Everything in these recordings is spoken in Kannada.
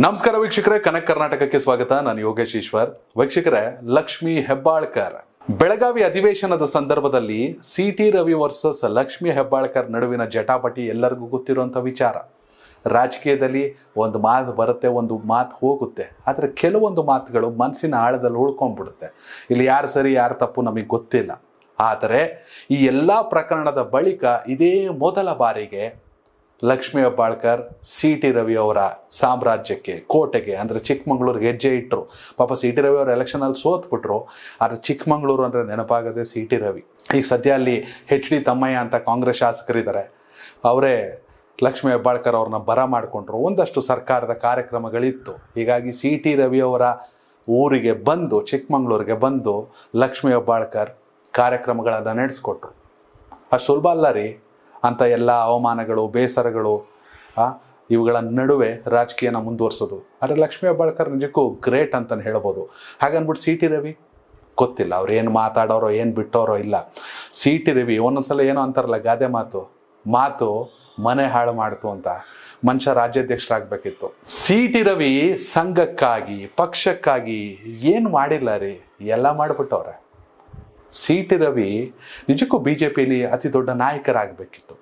ನಮಸ್ಕಾರ ವೀಕ್ಷಕರೇ, ಕನಕ್ ಕರ್ನಾಟಕಕ್ಕೆ ಸ್ವಾಗತ. ನಾನು ಯೋಗೇಶ್ ಈಶ್ವರ್. ವೀಕ್ಷಕರೇ, ಲಕ್ಷ್ಮೀ ಹೆಬ್ಬಾಳ್ಕರ್ ಬೆಳಗಾವಿ ಅಧಿವೇಶನದ ಸಂದರ್ಭದಲ್ಲಿ ಸಿ.ಟಿ. ರವಿ ವರ್ಸಸ್ ಲಕ್ಷ್ಮೀ ಹೆಬ್ಬಾಳ್ಕರ್ ನಡುವಿನ ಜಟಾಪಟಿ ಎಲ್ಲರಿಗೂ ಗೊತ್ತಿರುವಂಥ ವಿಚಾರ. ರಾಜಕೀಯದಲ್ಲಿ ಒಂದು ಮಾತು ಬರುತ್ತೆ, ಒಂದು ಮಾತು ಹೋಗುತ್ತೆ. ಆದರೆ ಕೆಲವೊಂದು ಮಾತುಗಳು ಮನಸ್ಸಿನ ಆಳದಲ್ಲಿ ಉಳ್ಕೊಂಡ್ಬಿಡುತ್ತೆ. ಇಲ್ಲಿ ಯಾರು ಸರಿ ಯಾರು ತಪ್ಪು ನಮಗೆ ಗೊತ್ತಿಲ್ಲ. ಆದರೆ ಈ ಎಲ್ಲ ಪ್ರಕರಣದ ಬಳಿಕ ಇದೇ ಮೊದಲ ಬಾರಿಗೆ ಲಕ್ಷ್ಮೀ ಹೆಬ್ಬಾಳ್ಕರ್ ಸಿ.ಟಿ. ರವಿ ಅವರ ಸಾಮ್ರಾಜ್ಯಕ್ಕೆ, ಕೋಟೆಗೆ ಅಂದರೆ ಚಿಕ್ಕಮಗಳೂರಿಗೆ ಹೆಜ್ಜೆ ಇಟ್ಟರು. ಪಾಪ ಸಿ.ಟಿ. ರವಿ ಅವರು ಎಲೆಕ್ಷನಲ್ಲಿ ಸೋತ್ಬಿಟ್ರು. ಆದರೆ ಚಿಕ್ಕಮಗಳೂರು ಅಂದರೆ ನೆನಪಾಗದೆ ಸಿ.ಟಿ. ರವಿ. ಈಗ ಸದ್ಯ ಅಲ್ಲಿ H.D. ತಮ್ಮಯ್ಯ ಅಂತ ಕಾಂಗ್ರೆಸ್ ಶಾಸಕರಿದ್ದಾರೆ. ಅವರೇ ಲಕ್ಷ್ಮೀ ಹೆಬ್ಬಾಳ್ಕರ್ ಅವ್ರನ್ನ ಬರ ಮಾಡಿಕೊಂಡ್ರು. ಒಂದಷ್ಟು ಸರ್ಕಾರದ ಕಾರ್ಯಕ್ರಮಗಳಿತ್ತು. ಹೀಗಾಗಿ ಸಿ.ಟಿ. ರವಿ ಅವರ ಊರಿಗೆ ಬಂದು, ಚಿಕ್ಕಮಗಳೂರಿಗೆ ಬಂದು ಲಕ್ಷ್ಮೀ ಹೆಬ್ಬಾಳ್ಕರ್ ಕಾರ್ಯಕ್ರಮಗಳನ್ನು ನಡೆಸ್ಕೊಟ್ರು. ಅಷ್ಟು ಸುಲಭ ಅಲ್ಲ ರೀ ಅಂತ ಎಲ್ಲ ಅವಮಾನಗಳು, ಬೇಸರಗಳು, ಇವುಗಳ ನಡುವೆ ರಾಜಕೀಯನ ಮುಂದುವರ್ಸೋದು. ಆದರೆ ಲಕ್ಷ್ಮೀ ಹೆಬ್ಬಾಳ್ಕರ್ ನಿಜಕ್ಕೂ ಗ್ರೇಟ್ ಅಂತಲೇ ಹೇಳ್ಬೋದು. ಹಾಗನ್ಬಿಟ್ಟು ಸಿ.ಟಿ. ರವಿ ಗೊತ್ತಿಲ್ಲ, ಅವ್ರು ಏನು ಮಾತಾಡೋರೋ ಏನು ಬಿಟ್ಟೋರೋ ಇಲ್ಲ. ಸಿ.ಟಿ. ರವಿ ಒಂದೊಂದ್ಸಲ ಏನೋ ಅಂತಾರಲ್ಲ ಗಾದೆ ಮಾತು ಮನೆ ಹಾಳು ಮಾಡ್ತು ಅಂತ. ಮನುಷ್ಯ ರಾಜ್ಯಾಧ್ಯಕ್ಷರಾಗಬೇಕಿತ್ತು. ಸಿ.ಟಿ. ರವಿ ಸಂಘಕ್ಕಾಗಿ, ಪಕ್ಷಕ್ಕಾಗಿ ಏನು ಮಾಡಿಲ್ಲ ರೀ, ಎಲ್ಲ ಮಾಡಿಬಿಟ್ಟವ್ರೆ. ಸಿ.ಟಿ. ರವಿ ನಿಜಕ್ಕೂ BJPಯಲ್ಲಿ ಅತಿ ದೊಡ್ಡ ನಾಯಕರಾಗಬೇಕಿತ್ತು.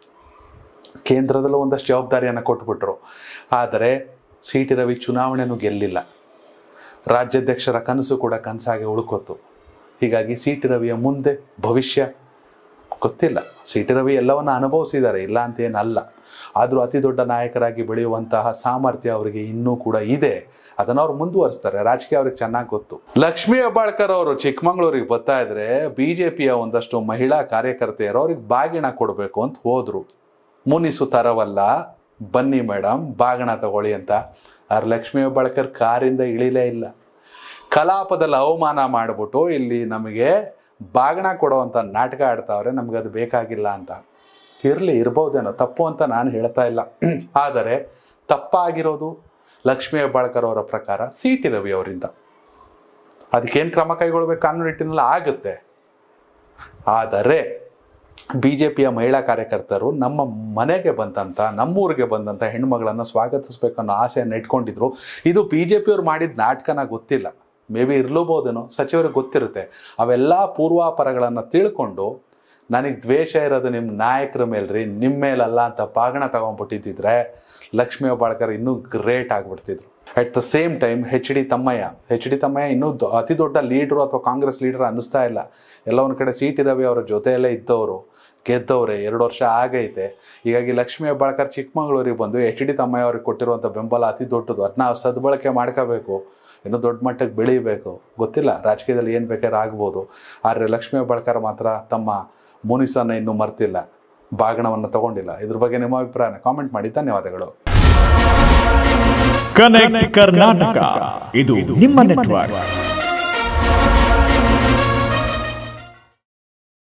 ಕೇಂದ್ರದಲ್ಲೂ ಒಂದಷ್ಟು ಜವಾಬ್ದಾರಿಯನ್ನು ಕೊಟ್ಬಿಟ್ರು. ಆದರೆ ಸಿ.ಟಿ. ರವಿ ಚುನಾವಣೆನೂ ಗೆಲ್ಲಿಲ್ಲ. ರಾಜ್ಯಾಧ್ಯಕ್ಷರ ಕನಸು ಕೂಡ ಕನಸಾಗಿ ಉಳ್ಕೋತು. ಹೀಗಾಗಿ ಸಿ.ಟಿ. ರವಿಯ ಮುಂದೆ ಭವಿಷ್ಯ ಗೊತ್ತಿಲ್ಲ. ಸಿ.ಟಿ. ರವಿ ಎಲ್ಲವನ್ನ ಅನುಭವಿಸಿದ್ದಾರೆ, ಇಲ್ಲ ಅಂತ ಏನಲ್ಲ. ಆದರೂ ಅತಿ ದೊಡ್ಡ ನಾಯಕರಾಗಿ ಬೆಳೆಯುವಂತಹ ಸಾಮರ್ಥ್ಯ ಅವರಿಗೆ ಇನ್ನೂ ಕೂಡ ಇದೆ. ಅದನ್ನು ಅವ್ರು ಮುಂದುವರಿಸ್ತಾರೆ. ರಾಜಕೀಯ ಅವ್ರಿಗೆ ಚೆನ್ನಾಗಿ ಗೊತ್ತು. ಲಕ್ಷ್ಮೀ ಹೆಬ್ಬಾಳ್ಕರ್ ಅವರು ಚಿಕ್ಕಮಗಳೂರಿಗೆ ಬರ್ತಾ ಇದ್ರೆ BJPಯ ಒಂದಷ್ಟು ಮಹಿಳಾ ಕಾರ್ಯಕರ್ತೆಯರು ಅವ್ರಿಗೆ ಬಾಗಿಣ ಕೊಡಬೇಕು ಅಂತ ಹೋದ್ರು. ಮುನಿಸು ತರವಲ್ಲ, ಬನ್ನಿ ಮೇಡಮ್ ಬಾಗಿಣ ತಗೊಳ್ಳಿ ಅಂತ. ಆದ್ರೆ ಲಕ್ಷ್ಮೀ ಹೆಬ್ಬಾಳ್ಕರ್ ಕಾರಿಂದ ಇಳಿಲೇ ಇಲ್ಲ. ಕಲಾಪದಲ್ಲಿ ಅವಮಾನ ಮಾಡಿಬಿಟ್ಟು ಇಲ್ಲಿ ನಮಗೆ ಬಾಗಿಣ ಕೊಡೋವಂಥ ನಾಟಕ ಆಡ್ತಾವ್ರೆ, ನಮ್ಗದು ಬೇಕಾಗಿಲ್ಲ ಅಂತ. ಇರ್ಬೋದೇನೋ, ತಪ್ಪು ಅಂತ ನಾನು ಹೇಳ್ತಾ ಇಲ್ಲ. ಆದರೆ ತಪ್ಪಾಗಿರೋದು ಲಕ್ಷ್ಮೀ ಹೆಬ್ಬಾಳ್ಕರ್ ಅವರ ಪ್ರಕಾರ ಸಿ.ಟಿ. ರವಿ ಅವರಿಂದ. ಅದಕ್ಕೇನು ಕ್ರಮ ಕೈಗೊಳ್ಬೇಕು ಕಾನೂನು ನಿಟ್ಟಿನಲ್ಲಿ ಆಗುತ್ತೆ. ಆದರೆ BJPಯ ಮಹಿಳಾ ಕಾರ್ಯಕರ್ತರು ನಮ್ಮ ಮನೆಗೆ ಬಂದಂಥ, ನಮ್ಮೂರಿಗೆ ಬಂದಂಥ ಹೆಣ್ಮಗಳನ್ನು ಸ್ವಾಗತಿಸ್ಬೇಕು ಅನ್ನೋ ಆಸೆಯನ್ನು ಇಟ್ಕೊಂಡಿದ್ರು. ಇದು BJPಯವ್ರು ಮಾಡಿದ ನಾಟಕನ ಗೊತ್ತಿಲ್ಲ, ಮೇ ಬಿ ಇರ್ಲೂಬೋದೇನೋ, ಸಚಿವರಿಗೆ ಗೊತ್ತಿರುತ್ತೆ. ಅವೆಲ್ಲ ಪೂರ್ವಾಪರಗಳನ್ನು ತಿಳ್ಕೊಂಡು ನನಗೆ ದ್ವೇಷ ಇರೋದು ನಿಮ್ಮ ನಾಯಕರ ಮೇಲ್ರಿ, ನಿಮ್ಮ ಮೇಲಲ್ಲ ಅಂತ ಬಾಗಣ ತಗೊಂಡ್ಬಿಟ್ಟಿದ್ದಿದ್ರೆ ಲಕ್ಷ್ಮೀ ಹೆಬ್ಬಾಳ್ಕರ್ ಇನ್ನೂ ಗ್ರೇಟ್ ಆಗಿಬಿಡ್ತಿದ್ರು. At the same time H.D. Thammaiah ಇನ್ನೂ ಅತಿ ದೊಡ್ಡ ಲೀಡ್ರು ಅಥವಾ ಕಾಂಗ್ರೆಸ್ ಲೀಡರ್ ಅನ್ನಿಸ್ತಾ ಇಲ್ಲ. ಎಲ್ಲ ಒಂದು ಕಡೆ ಸಿ.ಟಿ. ರವಿ ಅವರ ಜೊತೆಯಲ್ಲೇ ಇದ್ದವರು, ಗೆದ್ದವ್ರೆ, 2 ವರ್ಷ ಆಗೈತೆ. ಹೀಗಾಗಿ ಲಕ್ಷ್ಮೀ ಹೆಬ್ಬಾಳ್ಕರ್ ಚಿಕ್ಕಮಗಳೂರಿಗೆ ಬಂದು H.D. ತಮ್ಮಯ್ಯ ಅವ್ರಿಗೆ ಕೊಟ್ಟಿರುವಂಥ ಬೆಂಬಲ ಅತಿ ದೊಡ್ಡದು. ಅದನ್ನ ಸದ್ಬಳಕೆ ಮಾಡ್ಕೋಬೇಕು, ಇನ್ನೂ ದೊಡ್ಡ ಮಟ್ಟಕ್ಕೆ ಬೆಳೀಬೇಕು. ಗೊತ್ತಿಲ್ಲ, ರಾಜಕೀಯದಲ್ಲಿ ಏನು ಬೇಕಾದ್ರೆ ಆಗ್ಬೋದು. ಆದರೆ ಲಕ್ಷ್ಮೀ ಹೆಬ್ಬಾಳ್ಕರ್ ಮಾತ್ರ ತಮ್ಮ ಮುನಿಸನ್ನು ಇನ್ನೂ ಮರ್ತಿಲ್ಲ, ಬಾಗಣವನ್ನು ತಗೊಂಡಿಲ್ಲ. ಇದ್ರ ಬಗ್ಗೆ ನಿಮ್ಮ ಅಭಿಪ್ರಾಯನ ಕಾಮೆಂಟ್ ಮಾಡಿ. ಧನ್ಯವಾದಗಳು. ಕನೆಕ್ಟ್ ಕರ್ನಾಟಕ, ಇದು ನಿಮ್ಮ ನೆಟ್ವರ್ಕ್.